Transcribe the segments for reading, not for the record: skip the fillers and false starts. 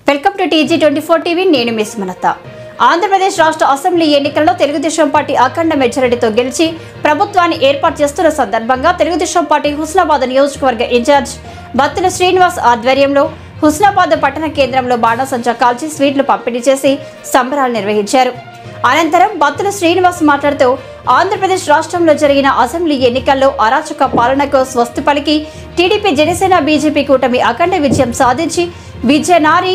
Welcome to TG24 TV. నేను miss మనత. Andhra Pradesh రాష్ట్ర assembly ఎన్నికల్లో తెలుగుదేశం పార్టీ అఖండ మెజారిటీతో గెలిచి ప్రభుత్వాన్ని ఏర్పాటు చేస్తున్న సందర్భంగా తెలుగుదేశం పార్టీ హుస్నాబాద్ నియోజకవర్గ ఇన్ఛార్జ్ బత్తుల శ్రీనివాస్ ఆధ్వర్యంలో హుస్నాబాద్ పట్టణ కేంద్రంలో బాణాసంచా కాల్చి స్వీట్లు పంపిణీ చేసి సంబరాలు నిర్వహించారు. అనంతరం బత్తుల శ్రీనివాస్ మాట్లాడుతూ ఆంధ్రప్రదేశ్ రాష్ట్రంలో జరిగిన అసెంబ్లీ ఎన్నికల్లో అరాచక పాలనకు స్వస్తి పలికి టీడీపీ, జనసేన, బీజేపీ కూటమి అఖండ విజయం సాధించి విజయనారి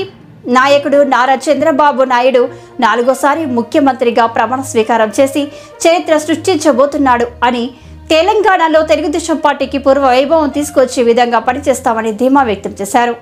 నాయకుడు నారా చంద్రబాబు నాయుడు 4వ ముఖ్యమంత్రిగా ప్రమాణ స్వీకారం చేసి చరిత్ర సృష్టించబోతున్నాడు అని, తెలంగాణలో తెలుగుదేశం పార్టీకి పూర్వ వైభవం తీసుకొచ్చే విధంగా పనిచేస్తామని ధీమా వ్యక్తం చేశారు.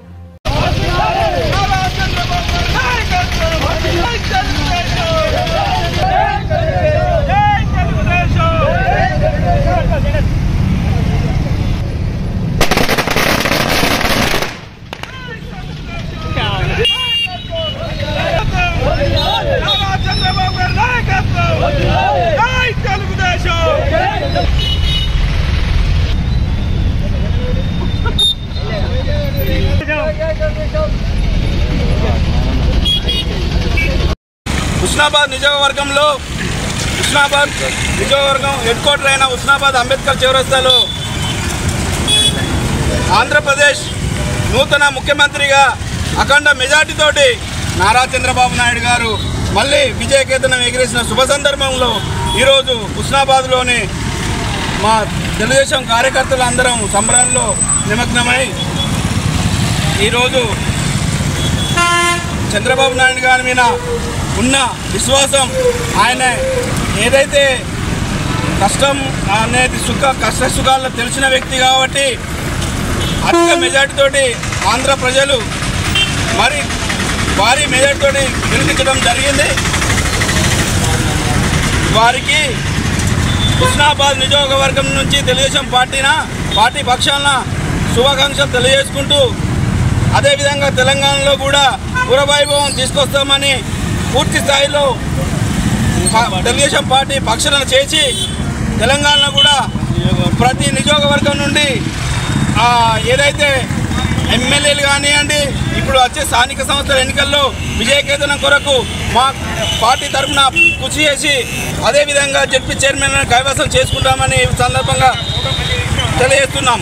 హుస్నాబాద్ నియోజకవర్గం హెడ్ క్వార్టర్ అయిన హుస్నాబాద్ అంబేద్కర్ చౌరస్తాలో ఆంధ్రప్రదేశ్ నూతన ముఖ్యమంత్రిగా అఖండ మెజార్టీతోటి నారా చంద్రబాబు నాయుడు గారు మళ్ళీ విజయకేతనం ఎగిరేసిన శుభ సందర్భంలో ఈరోజు హుస్నాబాద్లోని మా తెలుగుదేశం కార్యకర్తలు అందరం సంబరాల్లో నిమగ్నమై ఈరోజు చంద్రబాబు నాయుడు గారి మీద ఉన్న విశ్వాసం, ఆయన ఏదైతే కష్టం అనేది కష్ట సుఖాల్లో తెలిసిన వ్యక్తి కాబట్టి అధిక మెజార్టీతోటి ఆంధ్ర ప్రజలు మరి భారీ మెజార్టీతోటి గెలిపించడం జరిగింది. వారికి హుస్నాబాద్ నియోజకవర్గం నుంచి తెలుగుదేశం పార్టీ పక్షాన శుభాకాంక్షలు తెలియజేసుకుంటూ, అదేవిధంగా తెలంగాణలో కూడా పూర్వవైభవం తీసుకొస్తామని పూర్తి స్థాయిలో తెలుగుదేశం పార్టీ పక్షాన చేసి తెలంగాణలో కూడా ప్రతి నియోజకవర్గం నుండి ఏదైతే ఎమ్మెల్యేలు కానివ్వండి, ఇప్పుడు వచ్చే స్థానిక సంస్థల ఎన్నికల్లో విజయకేతనం కొరకు మా పార్టీ తరఫున కృషి చేసి అదేవిధంగా జడ్పీ చైర్మన్ కైవసం చేసుకుంటామని ఈ సందర్భంగా తెలియజేస్తున్నాం.